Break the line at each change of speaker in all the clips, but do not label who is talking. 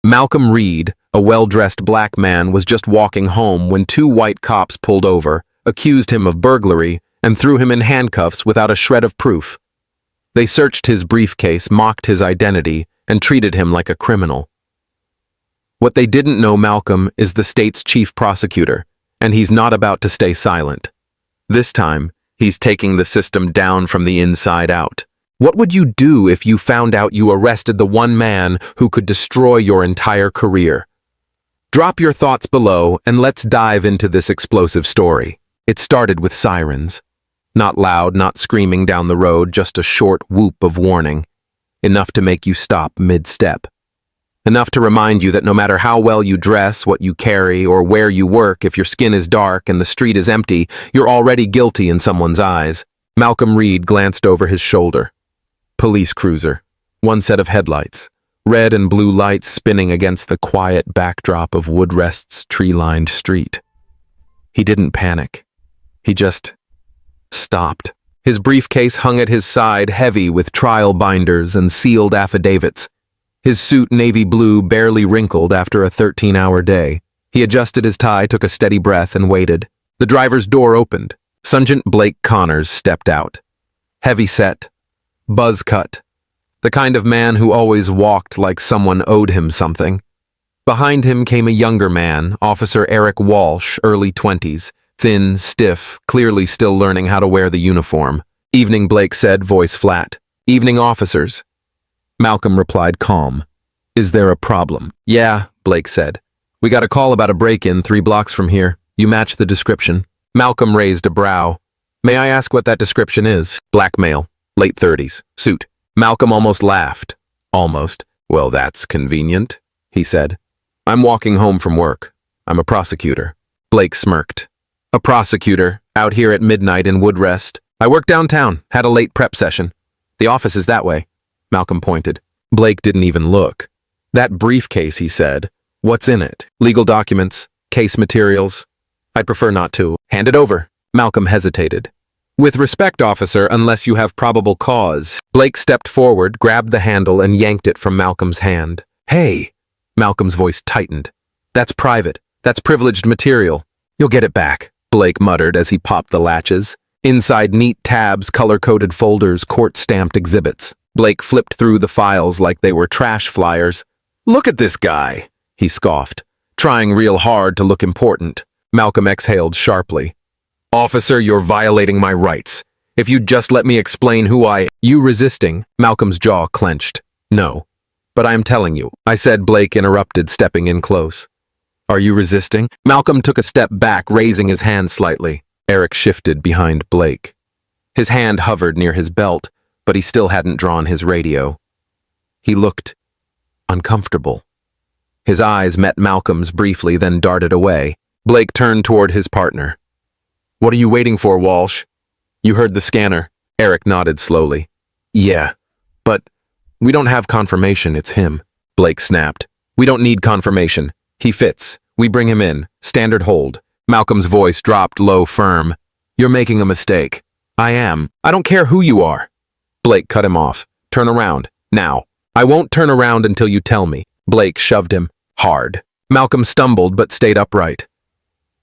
Malcolm Reed, a well-dressed black man, was just walking home when two white cops pulled over, accused him of burglary, and threw him in handcuffs without a shred of proof. They searched his briefcase, mocked his identity, and treated him like a criminal. What they didn't know, Malcolm is the state's chief prosecutor, and he's not about to stay silent. This time, he's taking the system down from the inside out. What would you do if you found out you arrested the one man who could destroy your entire career? Drop your thoughts below and let's dive into this explosive story. It started with sirens. Not loud, not screaming down the road, just a short whoop of warning. Enough to make you stop mid-step. Enough to remind you that no matter how well you dress, what you carry, or where you work, if your skin is dark and the street is empty, you're already guilty in someone's eyes. Malcolm Reed glanced over his shoulder. Police cruiser. One set of headlights. Red and blue lights spinning against the quiet backdrop of Woodrest's tree-lined street. He didn't panic. He just stopped. His briefcase hung at his side, heavy with trial binders and sealed affidavits. His suit, navy blue, barely wrinkled after a 13-hour day. He adjusted his tie, took a steady breath, and waited. The driver's door opened. Sergeant Blake Connors stepped out. Heavy-set, buzz-cut. The kind of man who always walked like someone owed him something. Behind him came a younger man, Officer Eric Walsh, early 20s, thin, stiff, clearly still learning how to wear the uniform. "Evening," Blake said, voice flat. "Evening, officers." Malcolm replied calm. "Is there a problem?" "Yeah," Blake said. "We got a call about a break-in 3 blocks from here. You match the description." Malcolm raised a brow. "May I ask what that description is?" "Black male, late 30s, suit." Malcolm almost laughed. "Almost. Well, that's convenient," he said. "I'm walking home from work. I'm a prosecutor." Blake smirked. "A prosecutor, out here at midnight in Woodrest. I work downtown, had a late prep session. The office is that way." Malcolm pointed. Blake didn't even look. "That briefcase," he said. "What's in it? Legal documents? Case materials?" "I'd prefer not to." "Hand it over." Malcolm hesitated. "With respect, officer, unless you have probable cause." Blake stepped forward, grabbed the handle, and yanked it from Malcolm's hand. "Hey!" Malcolm's voice tightened. "That's private. That's privileged material. You'll get it back," Blake muttered as he popped the latches. Inside, neat tabs, color-coded folders, court-stamped exhibits. Blake flipped through the files like they were trash flyers. "Look at this guy," he scoffed, trying real hard to look important. Malcolm exhaled sharply. "Officer, you're violating my rights. If you'd just let me explain who I..." "You resisting?" Malcolm's jaw clenched. "No. But I'm telling you," I said, Blake interrupted, stepping in close. "Are you resisting?" Malcolm took a step back, raising his hand slightly. Eric shifted behind Blake. His hand hovered near his belt, but he still hadn't drawn his radio. He looked uncomfortable. His eyes met Malcolm's briefly, then darted away. Blake turned toward his partner. "What are you waiting for, Walsh?" "You heard the scanner." Eric nodded slowly. "Yeah, but we don't have confirmation it's him," Blake snapped. "We don't need confirmation. He fits. We bring him in. Standard hold." Malcolm's voice dropped low, firm. "You're making a mistake." "I am. I don't care who you are." Blake cut him off. "Turn around. Now." "I won't turn around until you tell me." Blake shoved him. Hard. Malcolm stumbled but stayed upright.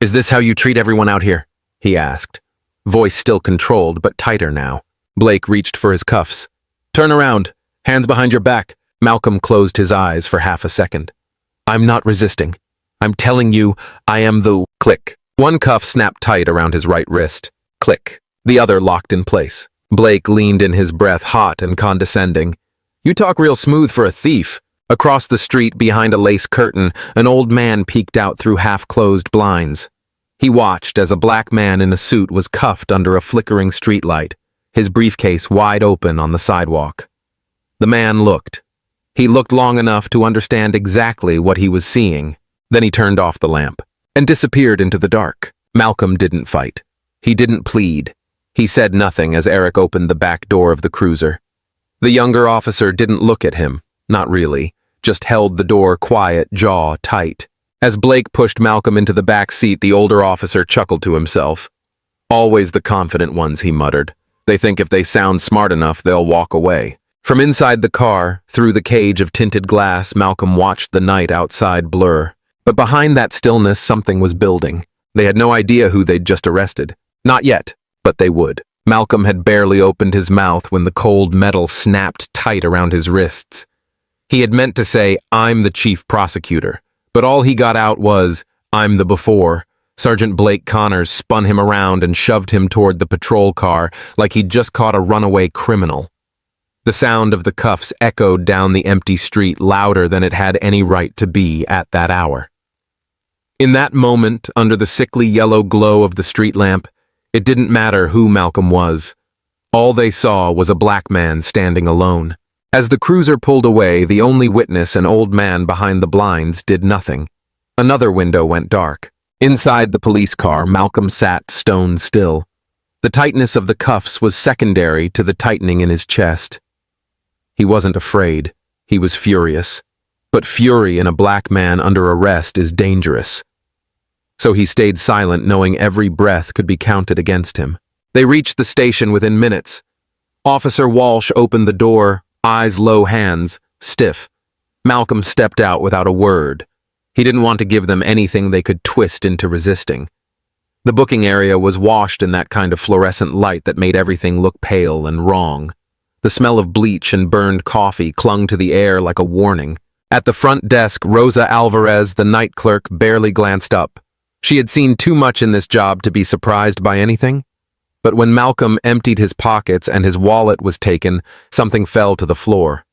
"Is this how you treat everyone out here?" he asked. Voice still controlled, but tighter now. Blake reached for his cuffs. "Turn around. Hands behind your back." Malcolm closed his eyes for half a second. "I'm not resisting. I'm telling you, I am the..." Click. One cuff snapped tight around his right wrist. Click. The other locked in place. Blake leaned in, his breath hot and condescending. "You talk real smooth for a thief." Across the street, behind a lace curtain, an old man peeked out through half-closed blinds. He watched as a black man in a suit was cuffed under a flickering streetlight, his briefcase wide open on the sidewalk. The man looked. He looked long enough to understand exactly what he was seeing. Then he turned off the lamp and disappeared into the dark. Malcolm didn't fight. He didn't plead. He said nothing as Eric opened the back door of the cruiser. The younger officer didn't look at him, not really, just held the door quiet, jaw tight. As Blake pushed Malcolm into the back seat, the older officer chuckled to himself. "Always the confident ones," he muttered. "They think if they sound smart enough, they'll walk away." From inside the car, through the cage of tinted glass, Malcolm watched the night outside blur. But behind that stillness, something was building. They had no idea who they'd just arrested. Not yet, but they would. Malcolm had barely opened his mouth when the cold metal snapped tight around his wrists. He had meant to say, "I'm the chief prosecutor," but all he got out was, "I'm the before." Sergeant Blake Connors spun him around and shoved him toward the patrol car like he'd just caught a runaway criminal. The sound of the cuffs echoed down the empty street louder than it had any right to be at that hour. In that moment, under the sickly yellow glow of the street lamp, it didn't matter who Malcolm was. All they saw was a black man standing alone. As the cruiser pulled away, the only witness, an old man behind the blinds, did nothing. Another window went dark. Inside the police car, Malcolm sat stone still. The tightness of the cuffs was secondary to the tightening in his chest. He wasn't afraid. He was furious. But fury in a black man under arrest is dangerous. So he stayed silent, knowing every breath could be counted against him. They reached the station within minutes. Officer Walsh opened the door, eyes low, hands stiff. Malcolm stepped out without a word. He didn't want to give them anything they could twist into resisting. The booking area was washed in that kind of fluorescent light that made everything look pale and wrong. The smell of bleach and burned coffee clung to the air like a warning. At the front desk, Rosa Alvarez, the night clerk, barely glanced up. She had seen too much in this job to be surprised by anything. But when Malcolm emptied his pockets and his wallet was taken, something fell to the floor.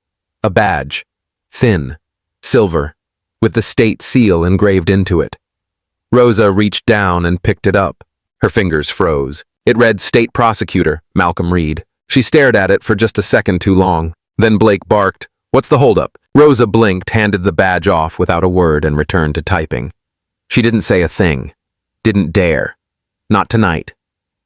A badge. Thin. Silver. With the state seal engraved into it. Rosa reached down and picked it up. Her fingers froze. It read State Prosecutor, Malcolm Reed. She stared at it for just a second too long. Then Blake barked, "What's the holdup?" Rosa blinked, handed the badge off without a word, and returned to typing. She didn't say a thing. Didn't dare. Not tonight.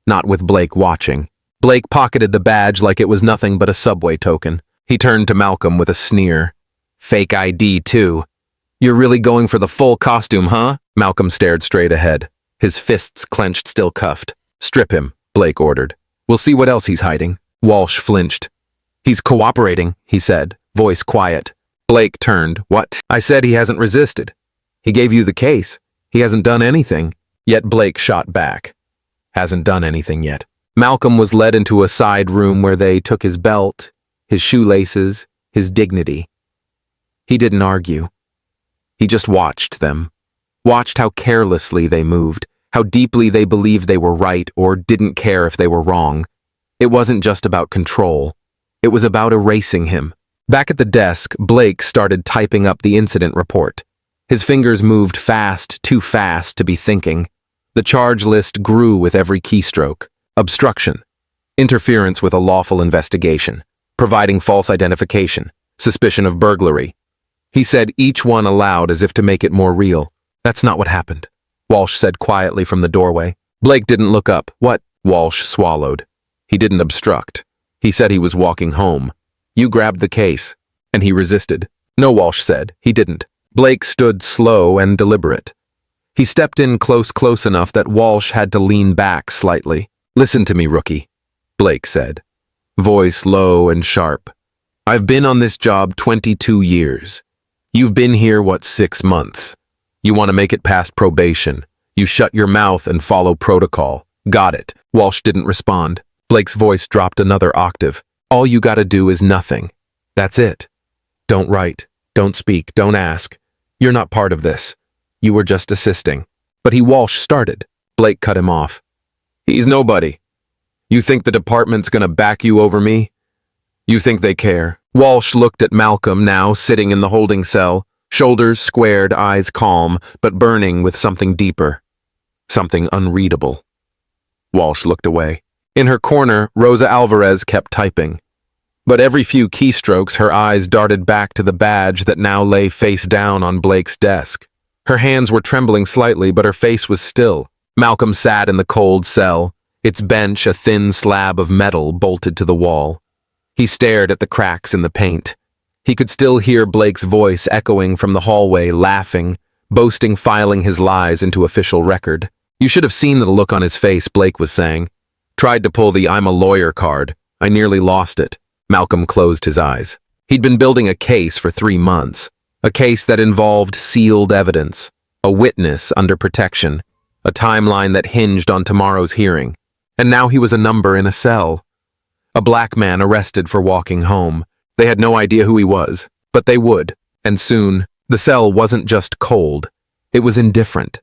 Not with Blake watching. Blake pocketed the badge like it was nothing but a subway token. He turned to Malcolm with a sneer. "Fake ID, too. You're really going for the full costume, huh?" Malcolm stared straight ahead. His fists clenched, still cuffed. "Strip him," Blake ordered. "We'll see what else he's hiding." Walsh flinched. "He's cooperating," he said, voice quiet. Blake turned. "What?" "I said he hasn't resisted. He gave you the case. He hasn't done anything." Yet Blake shot back. "Hasn't done anything yet." Malcolm was led into a side room where they took his belt, his shoelaces, his dignity. He didn't argue. He just watched them. Watched how carelessly they moved, how deeply they believed they were right or didn't care if they were wrong. It wasn't just about control. It was about erasing him. Back at the desk, Blake started typing up the incident report. His fingers moved fast, too fast to be thinking. The charge list grew with every keystroke. Obstruction. Interference with a lawful investigation. Providing false identification. Suspicion of burglary. He said each one aloud as if to make it more real. "That's not what happened," Walsh said quietly from the doorway. Blake didn't look up. "What?" Walsh swallowed. He didn't obstruct. He said he was walking home. "You grabbed the case." And he resisted. "No," Walsh said. He didn't. Blake stood slow and deliberate. He stepped in close enough that Walsh had to lean back slightly. "Listen to me, rookie," Blake said, voice low and sharp. "I've been on this job 22 years. You've been here, 6 months? You want to make it past probation. You shut your mouth and follow protocol. Got it." Walsh didn't respond. Blake's voice dropped another octave. "All you gotta do is nothing. That's it. Don't write. Don't speak. Don't ask. You're not part of this. You were just assisting." But Walsh started. Blake cut him off. "He's nobody. You think the department's gonna back you over me? You think they care?" Walsh looked at Malcolm, now sitting in the holding cell, shoulders squared, eyes calm, but burning with something deeper. Something unreadable. Walsh looked away. In her corner, Rosa Alvarez kept typing. But every few keystrokes, her eyes darted back to the badge that now lay face down on Blake's desk. Her hands were trembling slightly, but her face was still. Malcolm sat in the cold cell, its bench a thin slab of metal bolted to the wall. He stared at the cracks in the paint. He could still hear Blake's voice echoing from the hallway, laughing, boasting, filing his lies into official record. "You should have seen the look on his face," Blake was saying. "Tried to pull the 'I'm a lawyer' card. I nearly lost it." Malcolm closed his eyes. He'd been building a case for 3 months, a case that involved sealed evidence, a witness under protection, a timeline that hinged on tomorrow's hearing. And now he was a number in a cell. A black man arrested for walking home. They had no idea who he was, but they would. And soon, the cell wasn't just cold. It was indifferent.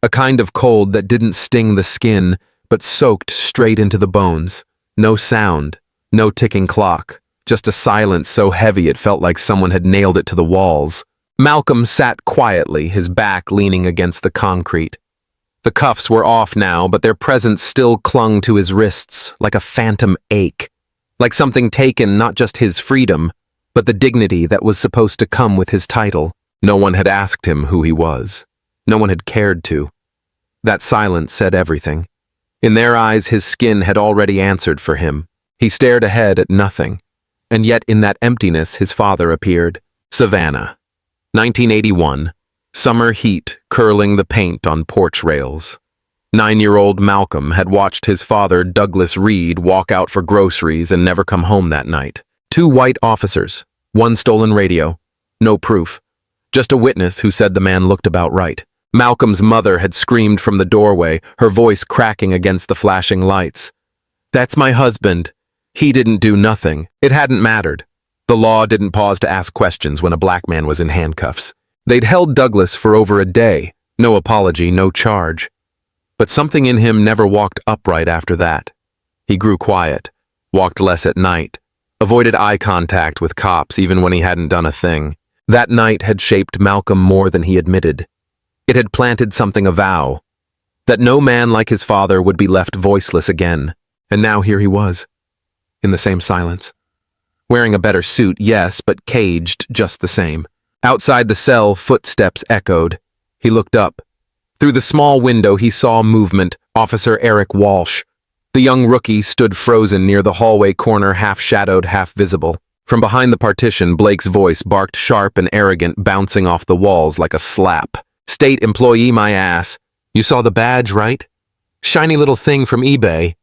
A kind of cold that didn't sting the skin, but soaked straight into the bones. No sound, no ticking clock, just a silence so heavy it felt like someone had nailed it to the walls. Malcolm sat quietly, his back leaning against the concrete. The cuffs were off now, but their presence still clung to his wrists like a phantom ache, like something taken, not just his freedom, but the dignity that was supposed to come with his title. No one had asked him who he was. No one had cared to. That silence said everything. In their eyes, his skin had already answered for him. He stared ahead at nothing. And yet in that emptiness, his father appeared. Savannah. 1981. Summer heat curling the paint on porch rails. 9-year-old Malcolm had watched his father, Douglas Reed, walk out for groceries and never come home that night. 2 white officers, 1 stolen radio. No proof. Just a witness who said the man looked about right. Malcolm's mother had screamed from the doorway, her voice cracking against the flashing lights. "That's my husband. He didn't do nothing." It hadn't mattered. The law didn't pause to ask questions when a black man was in handcuffs. They'd held Douglas for over a day. No apology, no charge. But something in him never walked upright after that. He grew quiet, walked less at night, avoided eye contact with cops even when he hadn't done a thing. That night had shaped Malcolm more than he admitted. It had planted something a vow, that no man like his father would be left voiceless again. And now here he was, in the same silence. Wearing a better suit, yes, but caged just the same. Outside the cell, footsteps echoed. He looked up. Through the small window, he saw movement. Officer Eric Walsh. The young rookie stood frozen near the hallway corner, half-shadowed, half-visible. From behind the partition, Blake's voice barked sharp and arrogant, bouncing off the walls like a slap. "State employee, my ass. You saw the badge, right? Shiny little thing from eBay."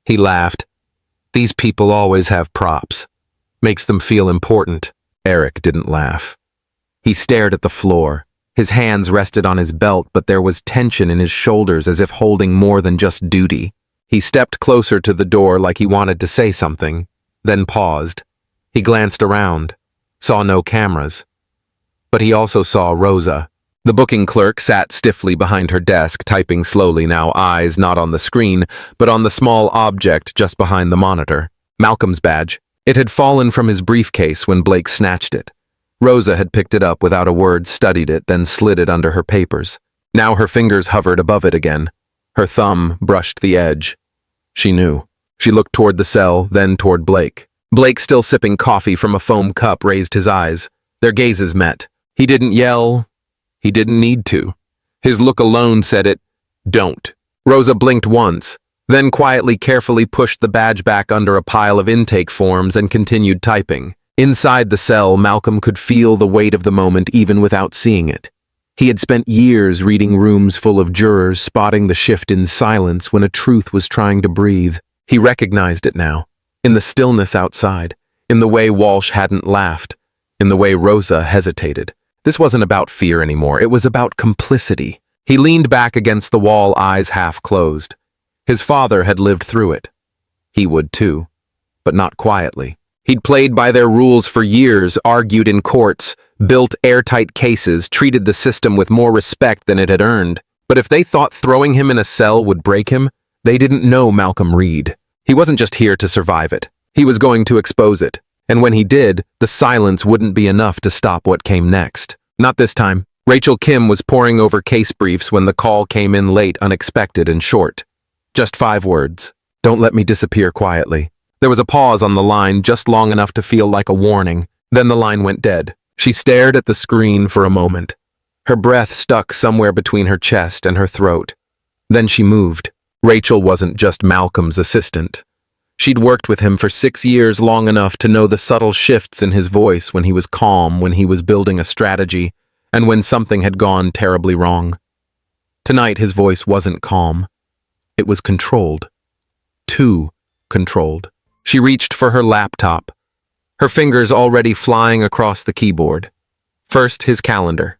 He laughed. "These people always have props. Makes them feel important." Eric didn't laugh. He stared at the floor. His hands rested on his belt, but there was tension in his shoulders as if holding more than just duty. He stepped closer to the door like he wanted to say something, then paused. He glanced around, saw no cameras. But he also saw Rosa. The booking clerk sat stiffly behind her desk, typing slowly now, eyes not on the screen, but on the small object just behind the monitor. Malcolm's badge. It had fallen from his briefcase when Blake snatched it. Rosa had picked it up without a word, studied it, then slid it under her papers. Now her fingers hovered above it again. Her thumb brushed the edge. She knew. She looked toward the cell, then toward Blake. Blake, still sipping coffee from a foam cup, raised his eyes. Their gazes met. He didn't yell. He didn't need to. His look alone said it. "Don't." Rosa blinked once, then quietly, carefully pushed the badge back under a pile of intake forms and continued typing. Inside the cell, Malcolm could feel the weight of the moment even without seeing it. He had spent years reading rooms full of jurors, spotting the shift in silence when a truth was trying to breathe. He recognized it now, in the stillness outside, in the way Walsh hadn't laughed, in the way Rosa hesitated. This wasn't about fear anymore, it was about complicity. He leaned back against the wall, eyes half closed. His father had lived through it. He would too, but not quietly. He'd played by their rules for years, argued in courts, built airtight cases, treated the system with more respect than it had earned. But if they thought throwing him in a cell would break him, they didn't know Malcolm Reed. He wasn't just here to survive it. He was going to expose it. And when he did, the silence wouldn't be enough to stop what came next. Not this time. Rachel Kim was poring over case briefs when the call came in late, unexpected, and short. Just 5 words. "Don't let me disappear quietly." There was a pause on the line, just long enough to feel like a warning. Then the line went dead. She stared at the screen for a moment. Her breath stuck somewhere between her chest and her throat. Then she moved. Rachel wasn't just Malcolm's assistant. She'd worked with him for 6 years, long enough to know the subtle shifts in his voice when he was calm, when he was building a strategy, and when something had gone terribly wrong. Tonight his voice wasn't calm. It was controlled. Too controlled. She reached for her laptop, her fingers already flying across the keyboard. First, his calendar.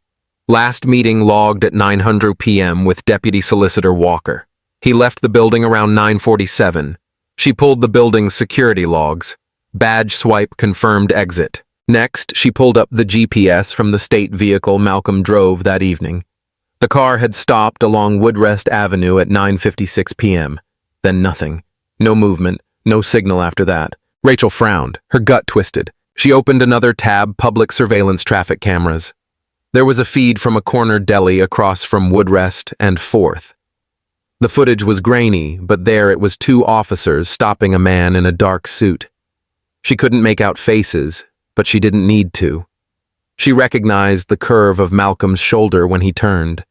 Last meeting logged at 9:00 p.m. with Deputy Solicitor Walker. He left the building around 9:47. She pulled the building's security logs. Badge swipe confirmed exit. Next, she pulled up the GPS from the state vehicle Malcolm drove that evening. The car had stopped along Woodrest Avenue at 9:56 p.m. Then nothing. No movement, no signal after that. Rachel frowned, her gut twisted. She opened another tab, public surveillance traffic cameras. There was a feed from a corner deli across from Woodrest and 4th. The footage was grainy, but there it was 2 officers stopping a man in a dark suit. She couldn't make out faces, but she didn't need to. She recognized the curve of Malcolm's shoulder when he turned.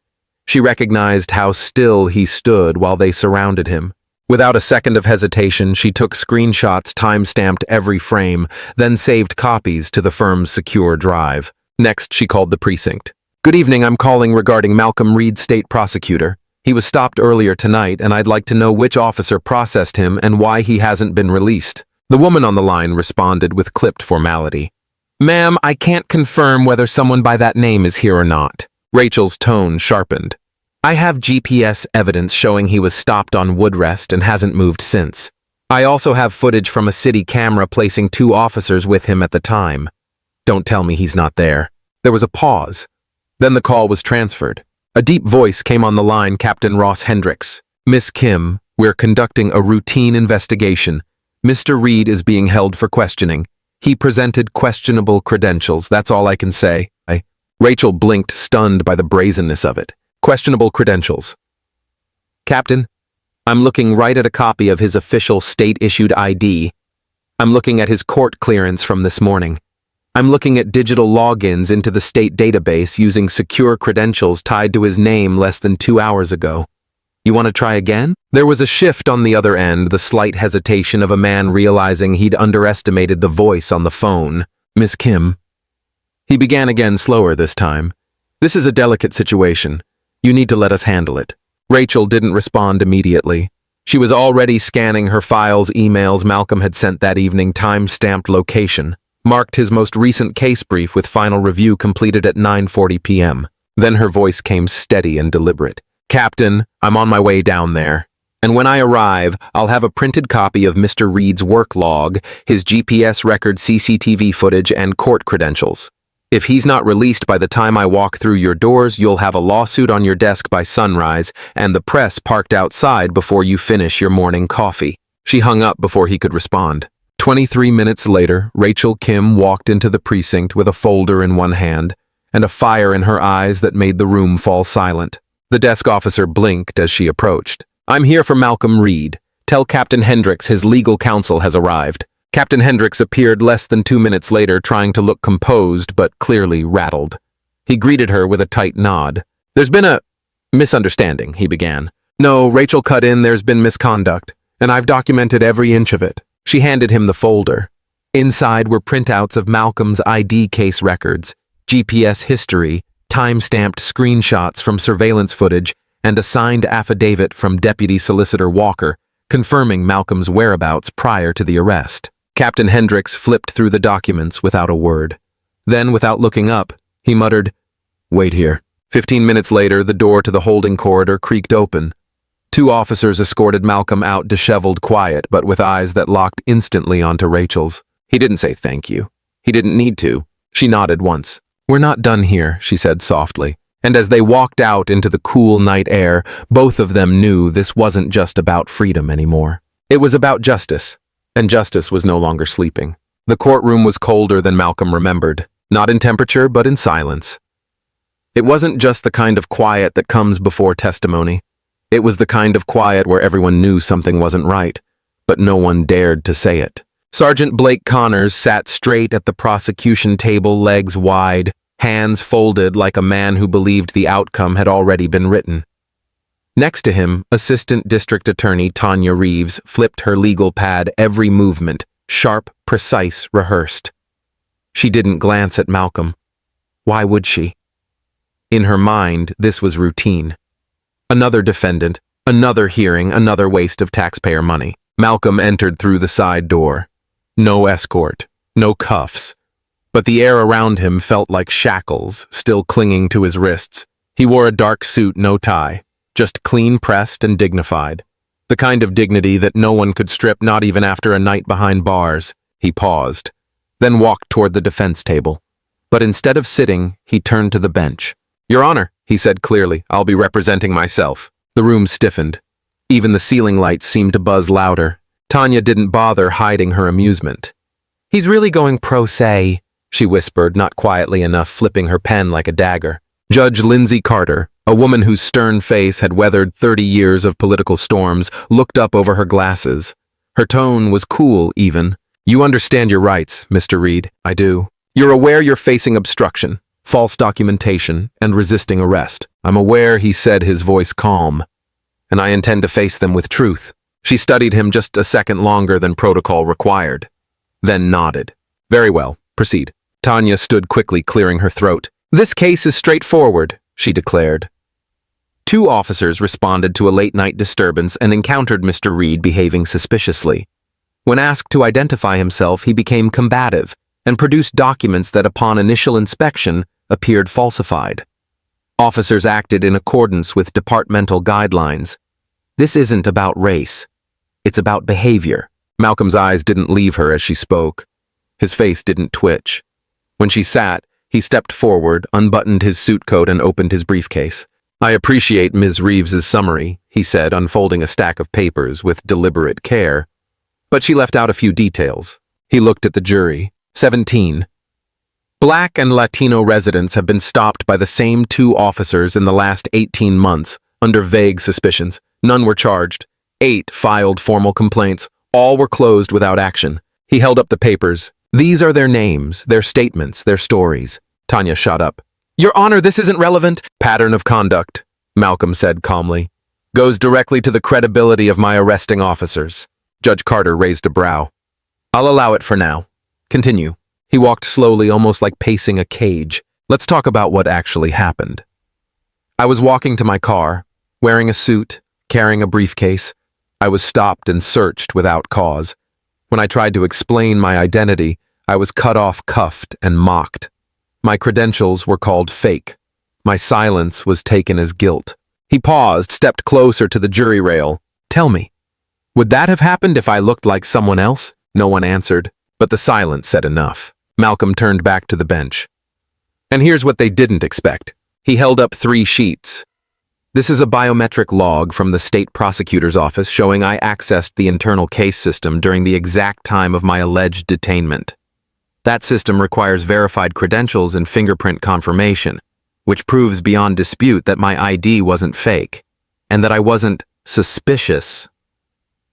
She recognized how still he stood while they surrounded him. Without a second of hesitation, she took screenshots, time-stamped every frame, then saved copies to the firm's secure drive. Next, she called the precinct. "Good evening, I'm calling regarding Malcolm Reed, State Prosecutor. He was stopped earlier tonight, and I'd like to know which officer processed him and why he hasn't been released." The woman on the line responded with clipped formality. "Ma'am, I can't confirm whether someone by that name is here or not." Rachel's tone sharpened. "I have GPS evidence showing he was stopped on Woodrest and hasn't moved since. I also have footage from a city camera placing 2 officers with him at the time. Don't tell me he's not there." There was a pause. Then the call was transferred. A deep voice came on the line, Captain Ross Hendricks. "Miss Kim, we're conducting a routine investigation. Mr. Reed is being held for questioning. He presented questionable credentials, that's all I can say." Rachel blinked, stunned by the brazenness of it. "Questionable credentials." "Captain, I'm looking right at a copy of his official state-issued ID. I'm looking at his court clearance from this morning. I'm looking at digital logins into the state database using secure credentials tied to his name less than 2 hours ago. You want to try again?" There was a shift on the other end, the slight hesitation of a man realizing he'd underestimated the voice on the phone. "Miss Kim." He began again, slower this time. "This is a delicate situation. You need to let us handle it." Rachel didn't respond immediately. She was already scanning her files, emails Malcolm had sent that evening, time-stamped location, marked his most recent case brief with final review completed at 9:40 p.m. Then her voice came steady and deliberate. "Captain, I'm on my way down there. And when I arrive, I'll have a printed copy of Mr. Reed's work log, his GPS record, CCTV footage, and court credentials. If he's not released by the time I walk through your doors, you'll have a lawsuit on your desk by sunrise and the press parked outside before you finish your morning coffee." She hung up before he could respond. 23 minutes later, Rachel Kim walked into the precinct with a folder in one hand and a fire in her eyes that made the room fall silent. The desk officer blinked as she approached. "I'm here for Malcolm Reed. Tell Captain Hendricks his legal counsel has arrived." Captain Hendricks appeared less than 2 minutes later, trying to look composed but clearly rattled. He greeted her with a tight nod. "There's been a misunderstanding," he began. "No, Rachel cut in, there's been misconduct, and I've documented every inch of it." She handed him the folder. Inside were printouts of Malcolm's ID case records, GPS history, time-stamped screenshots from surveillance footage, and a signed affidavit from Deputy Solicitor Walker, confirming Malcolm's whereabouts prior to the arrest. Captain Hendricks flipped through the documents without a word. Then, without looking up, he muttered, "Wait here." 15 minutes later, the door to the holding corridor creaked open. 2 officers escorted Malcolm out, disheveled, quiet, but with eyes that locked instantly onto Rachel's. He didn't say thank you. He didn't need to. She nodded once. "We're not done here," she said softly. And as they walked out into the cool night air, both of them knew this wasn't just about freedom anymore. It was about justice, and justice was no longer sleeping. The courtroom was colder than Malcolm remembered, not in temperature, but in silence. It wasn't just the kind of quiet that comes before testimony. It was the kind of quiet where everyone knew something wasn't right, but no one dared to say it. Sergeant Blake Connors sat straight at the prosecution table, legs wide, hands folded like a man who believed the outcome had already been written. Next to him, Assistant District Attorney Tanya Reeves flipped her legal pad, every movement, sharp, precise, rehearsed. She didn't glance at Malcolm. Why would she? In her mind, this was routine. Another defendant, another hearing, another waste of taxpayer money. Malcolm entered through the side door. No escort, no cuffs. But the air around him felt like shackles, still clinging to his wrists. He wore a dark suit, no tie, just clean pressed and dignified. The kind of dignity that no one could strip, not even after a night behind bars. He paused, then walked toward the defense table. But instead of sitting, he turned to the bench. "Your Honor," he said clearly, "I'll be representing myself." The room stiffened. Even the ceiling lights seemed to buzz louder. Tanya didn't bother hiding her amusement. "He's really going pro se," she whispered, not quietly enough, flipping her pen like a dagger. Judge Lindsay Carter, a woman whose stern face had weathered 30 years of political storms, looked up over her glasses. Her tone was cool, even. "You understand your rights, Mr. Reed." "I do." "You're aware you're facing obstruction, false documentation, and resisting arrest." "I'm aware," he said, his voice calm. "And I intend to face them with truth." She studied him just a second longer than protocol required, then nodded. "Very well, proceed." Tanya stood quickly, clearing her throat. "This case is straightforward," she declared. Two officers responded to a late-night disturbance and encountered Mr. Reed behaving suspiciously. When asked to identify himself, he became combative and produced documents that, upon initial inspection, appeared falsified. Officers acted in accordance with departmental guidelines. This isn't about race. It's about behavior. Malcolm's eyes didn't leave her as she spoke. His face didn't twitch. When she sat, he stepped forward, unbuttoned his suit coat, and opened his briefcase. "I appreciate Ms. Reeves's summary," he said, unfolding a stack of papers with deliberate care. "But she left out a few details." He looked at the jury. 17. Black and Latino residents have been stopped by the same two officers in the last 18 months, under vague suspicions. None were charged. 8 filed formal complaints. All were closed without action. He held up the papers. "These are their names, their statements, their stories." Tanya shot up. "Your Honor, this isn't relevant." "Pattern of conduct," Malcolm said calmly, "goes directly to the credibility of my arresting officers." Judge Carter raised a brow. "I'll allow it for now. Continue." He walked slowly, almost like pacing a cage. "Let's talk about what actually happened. I was walking to my car, wearing a suit, carrying a briefcase. I was stopped and searched without cause. When I tried to explain my identity, I was cut off, cuffed, and mocked. My credentials were called fake. My silence was taken as guilt." He paused, stepped closer to the jury rail. "Tell me, would that have happened if I looked like someone else?" No one answered, but the silence said enough. Malcolm turned back to the bench. "And here's what they didn't expect." He held up 3 sheets. "This is a biometric log from the state prosecutor's office showing I accessed the internal case system during the exact time of my alleged detainment. That system requires verified credentials and fingerprint confirmation, which proves beyond dispute that my ID wasn't fake, and that I wasn't suspicious.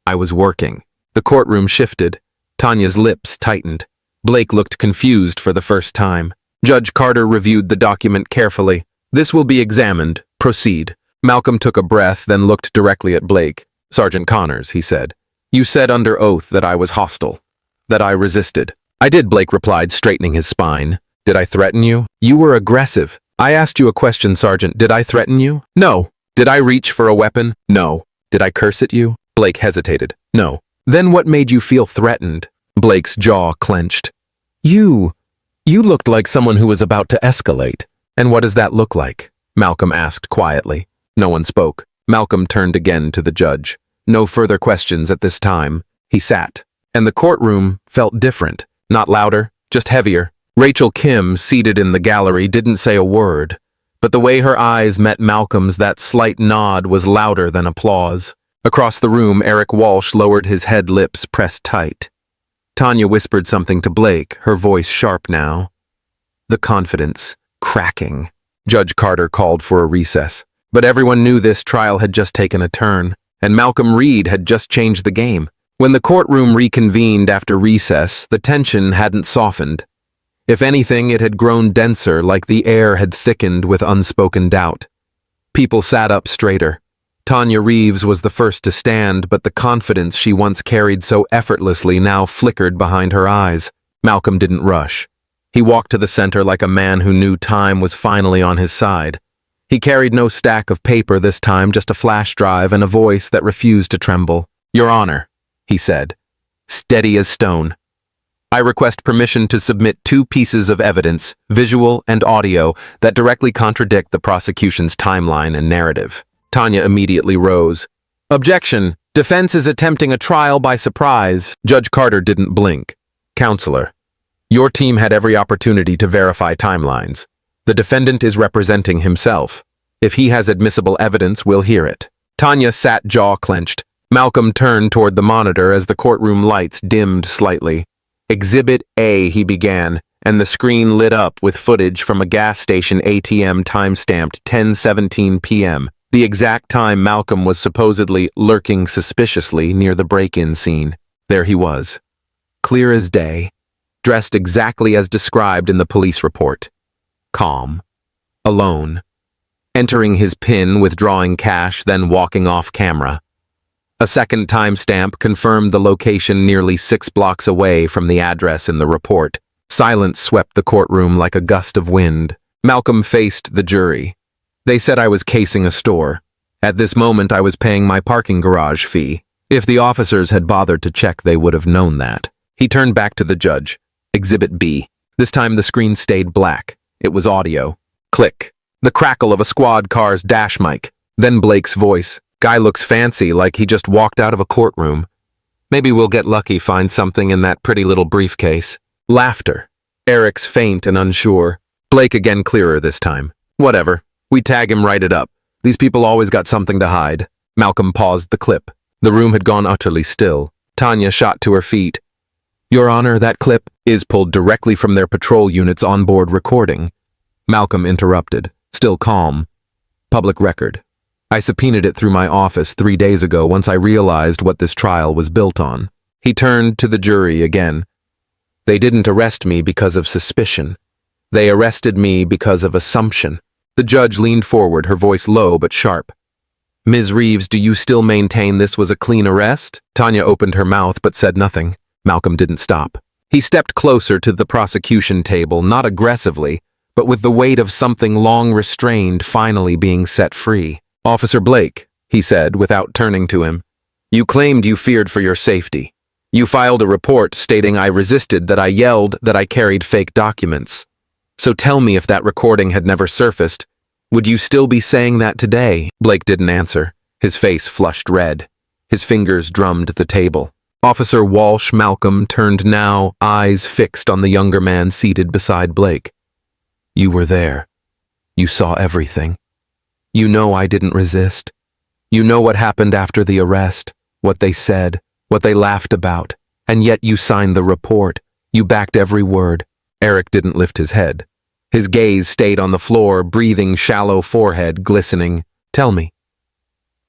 I was working." The courtroom shifted. Tanya's lips tightened. Blake looked confused for the first time. Judge Carter reviewed the document carefully. "This will be examined. Proceed." Malcolm took a breath, then looked directly at Blake. "Sergeant Connors," he said, "you said under oath that I was hostile, that I resisted." "I did," Blake replied, straightening his spine. "Did I threaten you?" "You were aggressive." "I asked you a question, Sergeant. Did I threaten you?" "No." "Did I reach for a weapon?" "No." "Did I curse at you?" Blake hesitated. "No." "Then what made you feel threatened?" Blake's jaw clenched. You looked like someone who was about to escalate." "And what does that look like?" Malcolm asked quietly. No one spoke. Malcolm turned again to the judge. No further questions at this time. He sat. And the courtroom felt different. Not louder, just heavier. Rachel Kim, seated in the gallery, didn't say a word. But the way her eyes met Malcolm's, that slight nod was louder than applause. Across the room, Eric Walsh lowered his head, lips pressed tight. Tanya whispered something to Blake, her voice sharp now. The confidence cracking. Judge Carter called for a recess. But everyone knew this trial had just taken a turn, and Malcolm Reed had just changed the game. When the courtroom reconvened after recess, the tension hadn't softened. If anything, it had grown denser, like the air had thickened with unspoken doubt. People sat up straighter. Tanya Reeves was the first to stand, but the confidence she once carried so effortlessly now flickered behind her eyes. Malcolm didn't rush. He walked to the center like a man who knew time was finally on his side. He carried no stack of paper this time, just a flash drive and a voice that refused to tremble. "Your Honor," he said, steady as stone. I request permission to submit 2 pieces of evidence, visual and audio, that directly contradict the prosecution's timeline and narrative. Tanya immediately rose. Objection! Defense is attempting a trial by surprise. Judge Carter didn't blink. Counselor, your team had every opportunity to verify timelines. The defendant is representing himself. If he has admissible evidence, we'll hear it. Tanya sat jaw clenched. Malcolm turned toward the monitor as the courtroom lights dimmed slightly. Exhibit A, he began, and the screen lit up with footage from a gas station ATM time-stamped 10:17 p.m., the exact time Malcolm was supposedly lurking suspiciously near the break-in scene. There he was, clear as day, dressed exactly as described in the police report. Calm, alone, entering his PIN, withdrawing cash, then walking off camera. A second timestamp confirmed the location nearly 6 blocks away from the address in the report. Silence swept the courtroom like a gust of wind. Malcolm faced the jury. They said I was casing a store. At this moment, I was paying my parking garage fee. If the officers had bothered to check, they would have known that. He turned back to the judge. Exhibit B. This time the screen stayed black. It was audio. Click. The crackle of a squad car's dash mic. Then Blake's voice. Guy looks fancy, like he just walked out of a courtroom. Maybe we'll get lucky, find something in that pretty little briefcase. Laughter. Eric's faint and unsure. Blake again, clearer this time. Whatever. We tag him, write it up. These people always got something to hide. Malcolm paused the clip. The room had gone utterly still. Tanya shot to her feet. Your Honor, that clip is pulled directly from their patrol unit's onboard recording. Malcolm interrupted, still calm. Public record. I subpoenaed it through my office 3 days ago once I realized what this trial was built on. He turned to the jury again. They didn't arrest me because of suspicion. They arrested me because of assumption. The judge leaned forward, her voice low but sharp. Ms. Reeves, do you still maintain this was a clean arrest? Tanya opened her mouth but said nothing. Malcolm didn't stop. He stepped closer to the prosecution table, not aggressively, but with the weight of something long restrained finally being set free. Officer Blake, he said without turning to him, you claimed you feared for your safety. You filed a report stating I resisted, that I yelled, that I carried fake documents. So tell me, if that recording had never surfaced, would you still be saying that today? Blake didn't answer. His face flushed red. His fingers drummed the table. Officer Walsh Malcolm turned now, eyes fixed on the younger man seated beside Blake. You were there. You saw everything. You know I didn't resist. You know what happened after the arrest, what they said, what they laughed about, and yet you signed the report. You backed every word. Eric didn't lift his head. His gaze stayed on the floor, breathing, shallow forehead glistening. Tell me.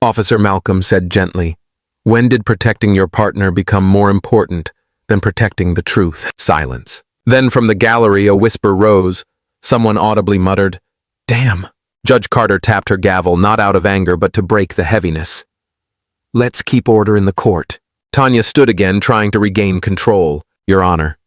Officer Malcolm said gently, when did protecting your partner become more important than protecting the truth? Silence. Then from the gallery a whisper rose. Someone audibly muttered, Damn. Judge Carter tapped her gavel, not out of anger, but to break the heaviness. Let's keep order in the court. Tanya stood again, trying to regain control. Your Honor.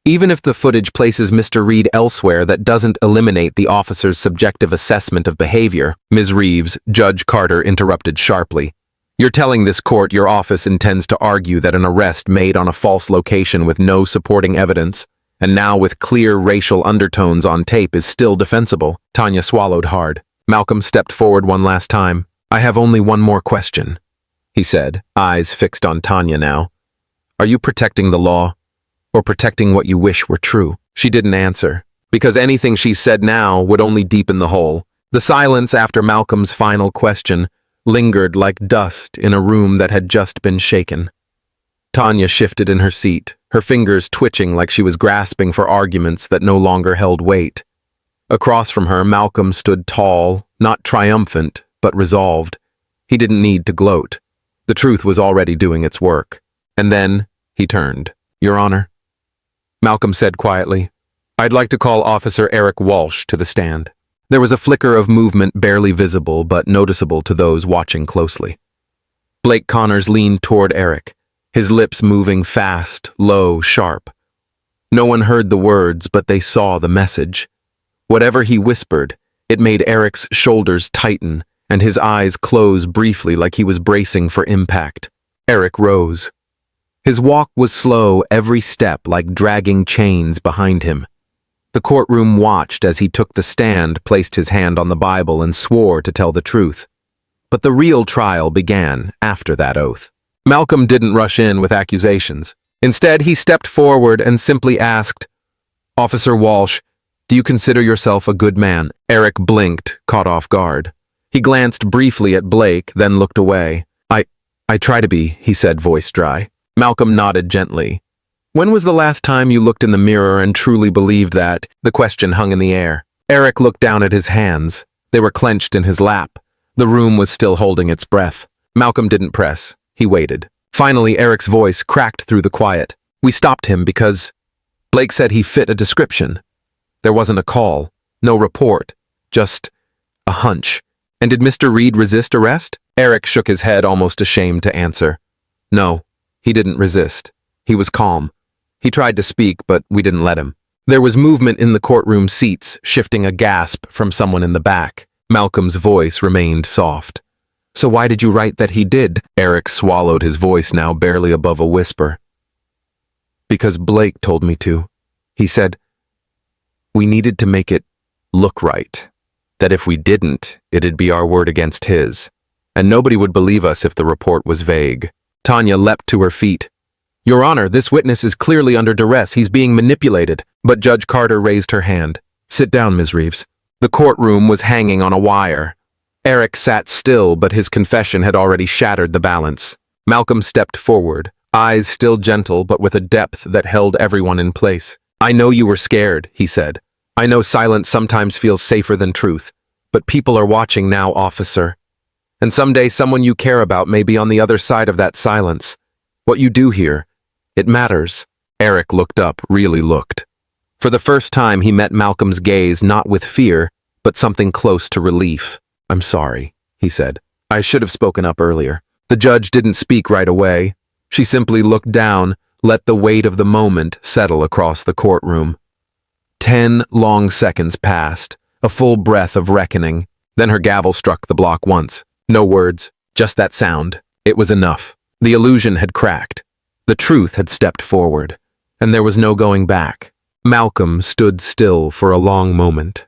Even if the footage places Mr. Reed elsewhere, that doesn't eliminate the officer's subjective assessment of behavior. Ms. Reeves, Judge Carter interrupted sharply. You're telling this court your office intends to argue that an arrest made on a false location with no supporting evidence, and now with clear racial undertones on tape, is still defensible? Tanya swallowed hard. Malcolm stepped forward one last time. I have only one more question, he said, eyes fixed on Tanya now. Are you protecting the law, or protecting what you wish were true? She didn't answer, because anything she said now would only deepen the hole. The silence after Malcolm's final question lingered like dust in a room that had just been shaken. Tanya shifted in her seat, her fingers twitching like she was grasping for arguments that no longer held weight. Across from her, Malcolm stood tall, not triumphant, but resolved. He didn't need to gloat. The truth was already doing its work. And then he turned. Your Honor, Malcolm said quietly, I'd like to call Officer Eric Walsh to the stand. There was a flicker of movement barely visible but noticeable to those watching closely. Blake Connors leaned toward Eric, his lips moving fast, low, sharp. No one heard the words, but they saw the message. Whatever he whispered, it made Eric's shoulders tighten and his eyes close briefly like he was bracing for impact. Eric rose. His walk was slow, every step like dragging chains behind him. The courtroom watched as he took the stand, placed his hand on the Bible, and swore to tell the truth. But the real trial began after that oath. Malcolm didn't rush in with accusations. Instead, he stepped forward and simply asked, "Officer Walsh, do you consider yourself a good man?" Eric blinked, caught off guard. He glanced briefly at Blake, then looked away. I try to be," he said, voice dry. Malcolm nodded gently. "When was the last time you looked in the mirror and truly believed that?" The question hung in the air. Eric looked down at his hands. They were clenched in his lap. The room was still holding its breath. Malcolm didn't press. He waited. Finally, Eric's voice cracked through the quiet. "We stopped him because Blake said he fit a description. There wasn't a call, no report, just a hunch. And did Mr. Reed resist arrest?" Eric shook his head, almost ashamed to answer. "No, he didn't resist. He was calm. He tried to speak, but we didn't let him." There was movement in the courtroom seats, shifting a gasp from someone in the back. Malcolm's voice remained soft. "So why did you write that he did?" Eric swallowed, his voice now barely above a whisper. "Because Blake told me to. He said we needed to make it look right. That if we didn't, it'd be our word against his. And nobody would believe us if the report was vague." Tanya leapt to her feet. "Your Honor, this witness is clearly under duress. He's being manipulated." But Judge Carter raised her hand. "Sit down, Ms. Reeves." The courtroom was hanging on a wire. Eric sat still, but his confession had already shattered the balance. Malcolm stepped forward, eyes still gentle but with a depth that held everyone in place. "I know you were scared," he said. "I know silence sometimes feels safer than truth. But people are watching now, officer. And someday someone you care about may be on the other side of that silence. What you do here, it matters." Eric looked up, really looked. For the first time, he met Malcolm's gaze not with fear, but something close to relief. "I'm sorry," he said. "I should have spoken up earlier." The judge didn't speak right away. She simply looked down, let the weight of the moment settle across the courtroom. 10 long seconds passed, a full breath of reckoning. Then her gavel struck the block once. No words, just that sound. It was enough. The illusion had cracked. The truth had stepped forward, and there was no going back. Malcolm stood still for a long moment.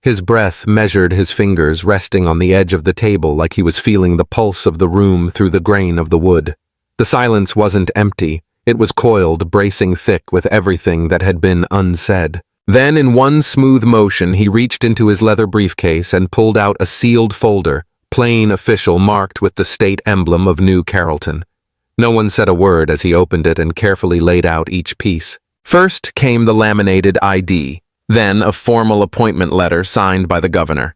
His breath measured his fingers, resting on the edge of the table like he was feeling the pulse of the room through the grain of the wood. The silence wasn't empty. It was coiled, bracing thick with everything that had been unsaid. Then, in one smooth motion, he reached into his leather briefcase and pulled out a sealed folder, plain official, marked with the state emblem of New Carrollton. No one said a word as he opened it and carefully laid out each piece. First came the laminated ID, then a formal appointment letter signed by the governor.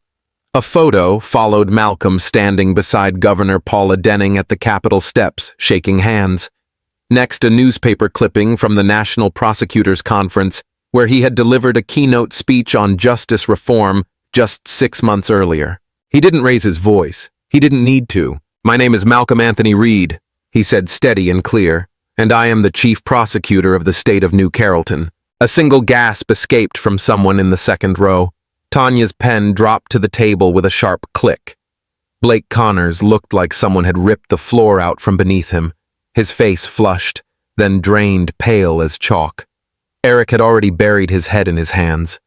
A photo followed Malcolm standing beside Governor Paula Denning at the Capitol steps, shaking hands. Next, a newspaper clipping from the National Prosecutors Conference, where he had delivered a keynote speech on justice reform just 6 months earlier. He didn't raise his voice. He didn't need to. "My name is Malcolm Anthony Reed," he said, steady and clear, "and I am the chief prosecutor of the state of New Carrollton." A single gasp escaped from someone in the second row. Tanya's pen dropped to the table with a sharp click. Blake Connors looked like someone had ripped the floor out from beneath him. His face flushed, then drained pale as chalk. Eric had already buried his head in his hands.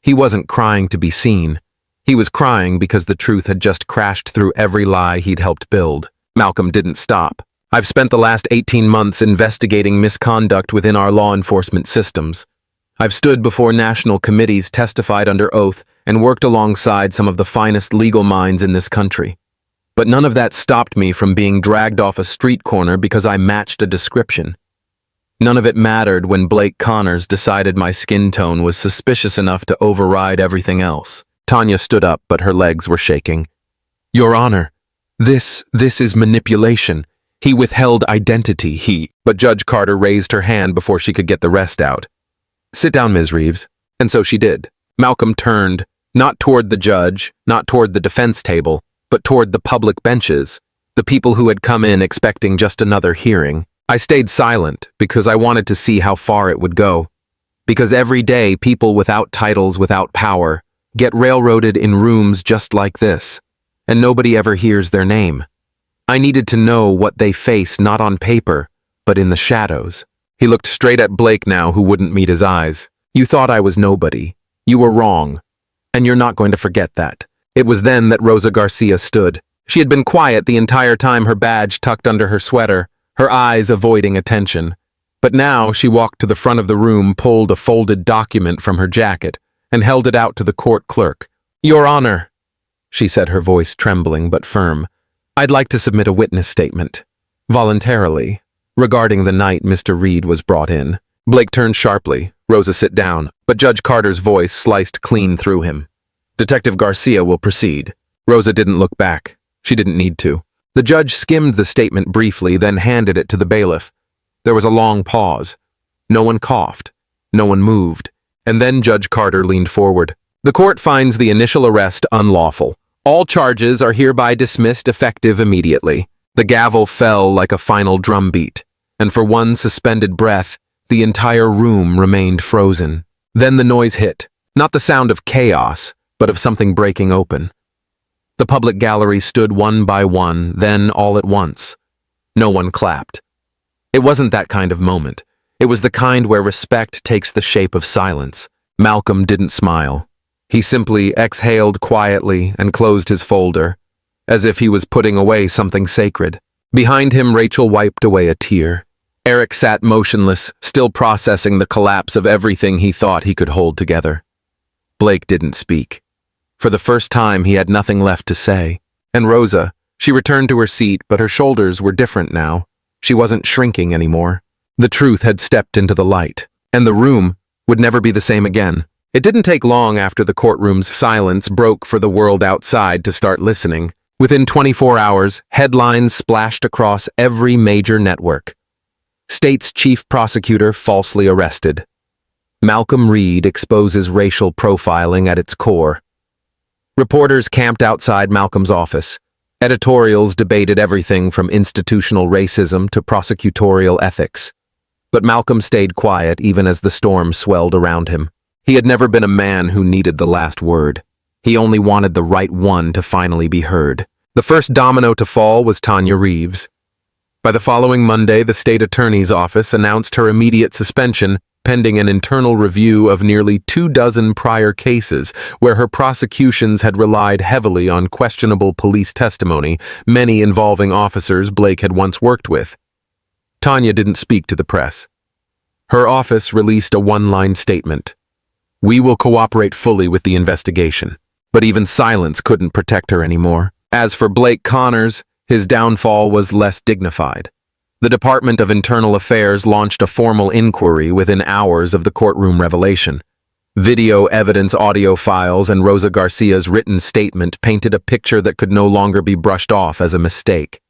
He wasn't crying to be seen. He was crying because the truth had just crashed through every lie he'd helped build. Malcolm didn't stop. "I've spent the last 18 months investigating misconduct within our law enforcement systems. I've stood before national committees, testified under oath, and worked alongside some of the finest legal minds in this country. But none of that stopped me from being dragged off a street corner because I matched a description. None of it mattered when Blake Connors decided my skin tone was suspicious enough to override everything else." Tanya stood up, but her legs were shaking. "Your Honor, this is manipulation. He withheld identity, But Judge Carter raised her hand before she could get the rest out. "Sit down, Ms. Reeves." And so she did. Malcolm turned, not toward the judge, not toward the defense table, but toward the public benches, the people who had come in expecting just another hearing. I stayed silent because I wanted to see how far it would go. Because every day, people without titles, without power, get railroaded in rooms just like this, and nobody ever hears their name. I needed to know what they face, not on paper, but in the shadows. He looked straight at Blake now, who wouldn't meet his eyes. "You thought I was nobody. You were wrong. And you're not going to forget that." It was then that Rosa Garcia stood. She had been quiet the entire time, her badge tucked under her sweater, her eyes avoiding attention. But now she walked to the front of the room, pulled a folded document from her jacket, and held it out to the court clerk. "Your Honor," she said, her voice trembling but firm, "I'd like to submit a witness statement, voluntarily, regarding the night Mr. Reed was brought in." Blake turned sharply. "Rosa, sit down," but Judge Carter's voice sliced clean through him. "Detective Garcia will proceed." Rosa didn't look back. She didn't need to. The judge skimmed the statement briefly, then handed it to the bailiff. There was a long pause. No one coughed. No one moved. And then Judge Carter leaned forward. "The court finds the initial arrest unlawful. All charges are hereby dismissed effective immediately." The gavel fell like a final drumbeat, and for one suspended breath, the entire room remained frozen. Then the noise hit, not the sound of chaos, but of something breaking open. The public gallery stood one by one, then all at once. No one clapped. It wasn't that kind of moment. It was the kind where respect takes the shape of silence. Malcolm didn't smile. He simply exhaled quietly and closed his folder, as if he was putting away something sacred. Behind him, Rachel wiped away a tear. Eric sat motionless, still processing the collapse of everything he thought he could hold together. Blake didn't speak. For the first time, he had nothing left to say. And Rosa, she returned to her seat, but her shoulders were different now. She wasn't shrinking anymore. The truth had stepped into the light, and the room would never be the same again. It didn't take long after the courtroom's silence broke for the world outside to start listening. Within 24 hours, headlines splashed across every major network. State's chief prosecutor falsely arrested. Malcolm Reed exposes racial profiling at its core. Reporters camped outside Malcolm's office. Editorials debated everything from institutional racism to prosecutorial ethics. But Malcolm stayed quiet even as the storm swelled around him. He had never been a man who needed the last word. He only wanted the right one to finally be heard. The first domino to fall was Tanya Reeves. By the following Monday, the state attorney's office announced her immediate suspension, pending an internal review of nearly 24 prior cases where her prosecutions had relied heavily on questionable police testimony, many involving officers Blake had once worked with. Tanya didn't speak to the press. Her office released a one-line statement. "We will cooperate fully with the investigation." But even silence couldn't protect her anymore. As for Blake Connors, his downfall was less dignified. The Department of Internal Affairs launched a formal inquiry within hours of the courtroom revelation. Video evidence, audio files, and Rosa Garcia's written statement painted a picture that could no longer be brushed off as a mistake.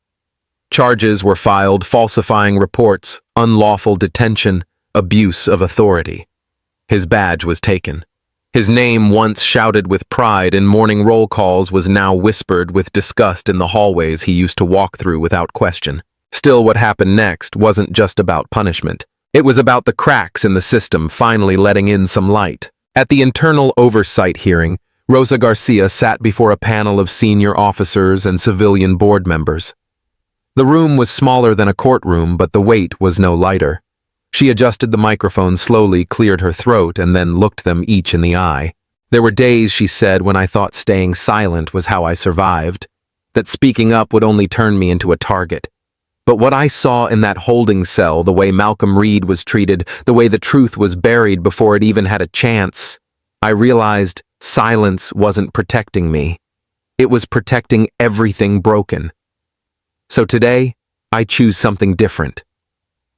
Charges were filed falsifying reports, unlawful detention, abuse of authority. His badge was taken. His name, once shouted with pride in morning roll calls, was now whispered with disgust in the hallways he used to walk through without question. Still, what happened next wasn't just about punishment. It was about the cracks in the system finally letting in some light. At the internal oversight hearing, Rosa Garcia sat before a panel of senior officers and civilian board members. The room was smaller than a courtroom, but the weight was no lighter. She adjusted the microphone slowly, cleared her throat, and then looked them each in the eye. "There were days," she said, "when I thought staying silent was how I survived, that speaking up would only turn me into a target. But what I saw in that holding cell, the way Malcolm Reed was treated, the way the truth was buried before it even had a chance, I realized silence wasn't protecting me. It was protecting everything broken. So today, I choose something different.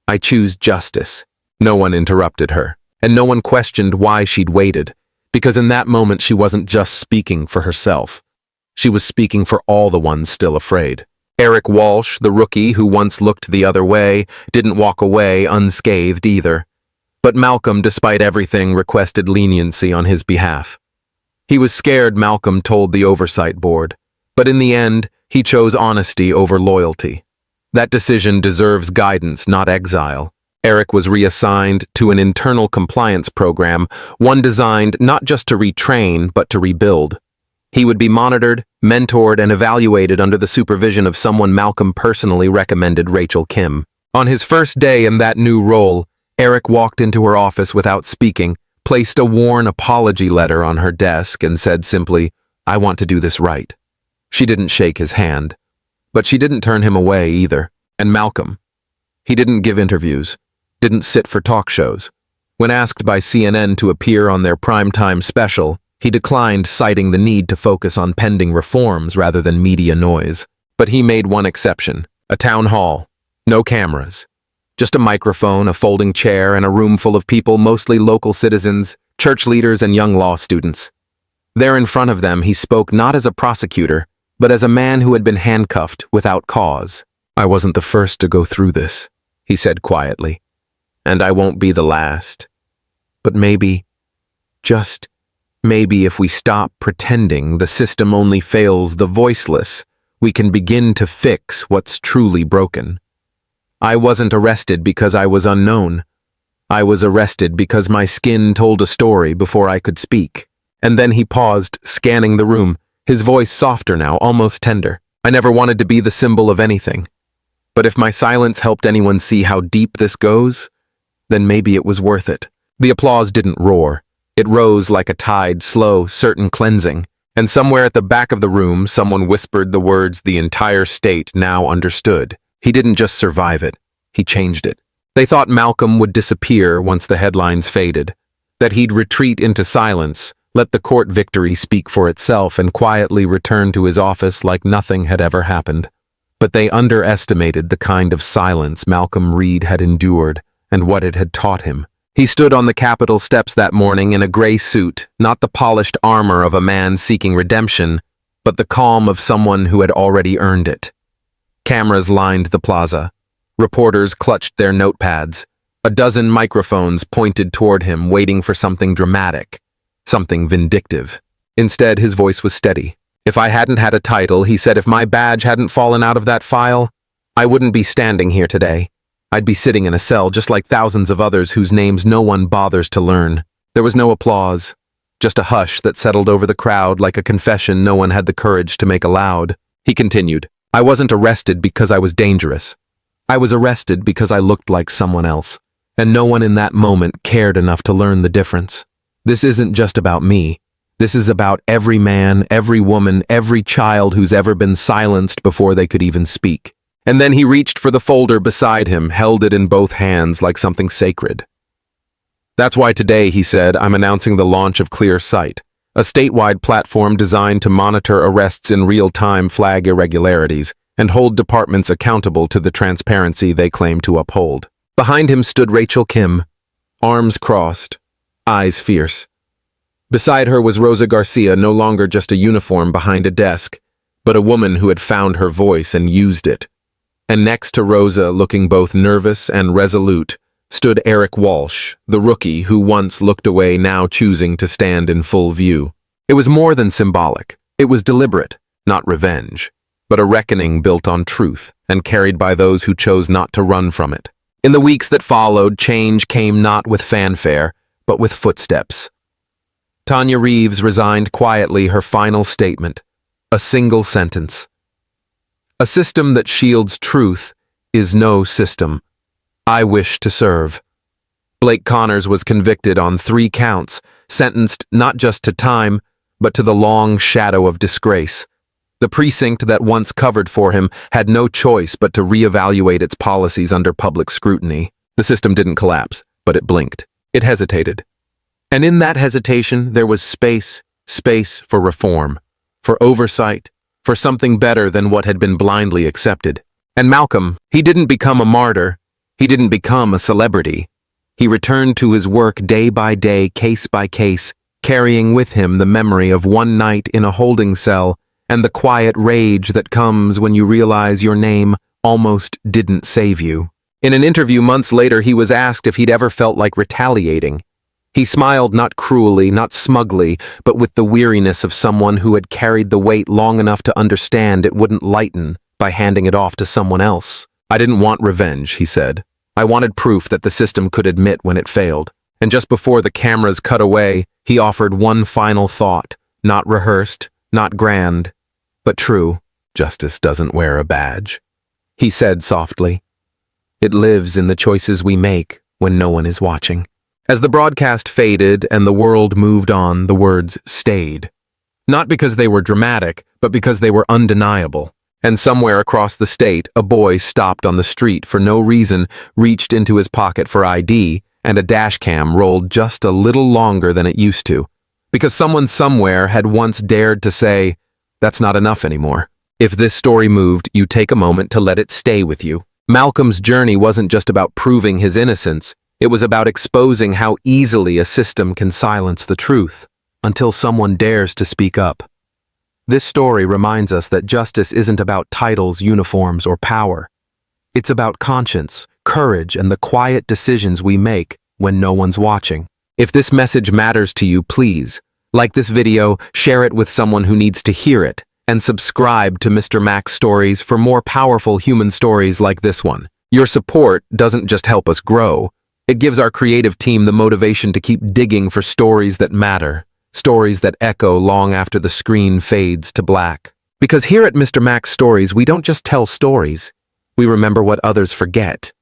I choose justice." No one interrupted her, and no one questioned why she'd waited, because in that moment she wasn't just speaking for herself. She was speaking for all the ones still afraid. Eric Walsh, the rookie who once looked the other way, didn't walk away unscathed either. But Malcolm, despite everything, requested leniency on his behalf. He was scared, Malcolm told the oversight board, but in the end, he chose honesty over loyalty. That decision deserves guidance, not exile. Eric was reassigned to an internal compliance program, one designed not just to retrain, but to rebuild. He would be monitored, mentored, and evaluated under the supervision of someone Malcolm personally recommended, Rachel Kim. On his first day in that new role, Eric walked into her office without speaking, placed a worn apology letter on her desk, and said simply, "I want to do this right." She didn't shake his hand, but she didn't turn him away either. And Malcolm, he didn't give interviews, didn't sit for talk shows. When asked by CNN to appear on their primetime special, he declined, citing the need to focus on pending reforms rather than media noise. But he made one exception: a town hall. No cameras. Just a microphone, a folding chair, and a room full of people, mostly local citizens, church leaders, and young law students. There in front of them, he spoke not as a prosecutor, but as a man who had been handcuffed without cause. "I wasn't the first to go through this," he said quietly, "and I won't be the last. But maybe, just maybe, if we stop pretending the system only fails the voiceless, we can begin to fix what's truly broken. I wasn't arrested because I was unknown. I was arrested because my skin told a story before I could speak." And then he paused, scanning the room, his voice softer now, almost tender. "I never wanted to be the symbol of anything. But if my silence helped anyone see how deep this goes, then maybe it was worth it." The applause didn't roar. It rose like a tide, slow, certain cleansing. And somewhere at the back of the room, someone whispered the words the entire state now understood. He didn't just survive it, he changed it. They thought Malcolm would disappear once the headlines faded, that he'd retreat into silence, let the court victory speak for itself, and quietly return to his office like nothing had ever happened. But they underestimated the kind of silence Malcolm Reed had endured and what it had taught him. He stood on the Capitol steps that morning in a gray suit, not the polished armor of a man seeking redemption, but the calm of someone who had already earned it. Cameras lined the plaza. Reporters clutched their notepads. A dozen microphones pointed toward him, waiting for something dramatic, something vindictive. Instead, his voice was steady. "If I hadn't had a title," he said, "if my badge hadn't fallen out of that file, I wouldn't be standing here today. I'd be sitting in a cell just like thousands of others whose names no one bothers to learn." There was no applause, just a hush that settled over the crowd like a confession no one had the courage to make aloud. He continued, "I wasn't arrested because I was dangerous. I was arrested because I looked like someone else, and no one in that moment cared enough to learn the difference. This isn't just about me. This is about every man, every woman, every child who's ever been silenced before they could even speak." And then he reached for the folder beside him, held it in both hands like something sacred. "That's why today," he said, "I'm announcing the launch of Clear Sight, a statewide platform designed to monitor arrests in real time, flag irregularities, and hold departments accountable to the transparency they claim to uphold." Behind him stood Rachel Kim, arms crossed, eyes fierce. Beside her was Rosa Garcia, no longer just a uniform behind a desk, but a woman who had found her voice and used it. And next to Rosa, looking both nervous and resolute, stood Eric Walsh, the rookie who once looked away, now choosing to stand in full view. It was more than symbolic. It was deliberate, not revenge, but a reckoning built on truth and carried by those who chose not to run from it. In the weeks that followed, change came not with fanfare, but with footsteps. Tanya Reeves resigned quietly, her final statement, a single sentence. "A system that shields truth is no system. I wish to serve." Blake Connors was convicted on 3 counts, sentenced not just to time, but to the long shadow of disgrace. The precinct that once covered for him had no choice but to reevaluate its policies under public scrutiny. The system didn't collapse, but it blinked. It hesitated. And in that hesitation, there was space for reform, for oversight, for something better than what had been blindly accepted. And Malcolm, he didn't become a martyr. He didn't become a celebrity. He returned to his work day by day, case by case, carrying with him the memory of one night in a holding cell and the quiet rage that comes when you realize your name almost didn't save you. In an interview months later, he was asked if he'd ever felt like retaliating. He smiled, not cruelly, not smugly, but with the weariness of someone who had carried the weight long enough to understand it wouldn't lighten by handing it off to someone else. "I didn't want revenge," he said. "I wanted proof that the system could admit when it failed." And just before the cameras cut away, he offered one final thought, not rehearsed, not grand, but true. "Justice doesn't wear a badge," he said softly. It lives in the choices we make when no one is watching. As the broadcast faded and the world moved on, the words stayed. Not because they were dramatic, but because they were undeniable. And somewhere across the state, a boy stopped on the street for no reason, reached into his pocket for ID, and a dash cam rolled just a little longer than it used to. Because someone somewhere had once dared to say, "That's not enough anymore." If this story moved, you take a moment to let it stay with you. Malcolm's journey wasn't just about proving his innocence. It was about exposing how easily a system can silence the truth until someone dares to speak up. This story reminds us that justice isn't about titles, uniforms, or power. It's about conscience, courage, and the quiet decisions we make when no one's watching. If this message matters to you, please like this video, share it with someone who needs to hear it, and subscribe to Mr. Mac's Stories for more powerful human stories like this one. Your support doesn't just help us grow, it gives our creative team the motivation to keep digging for stories that matter, stories that echo long after the screen fades to black. Because here at Mr. Mac's Stories, we don't just tell stories, we remember what others forget.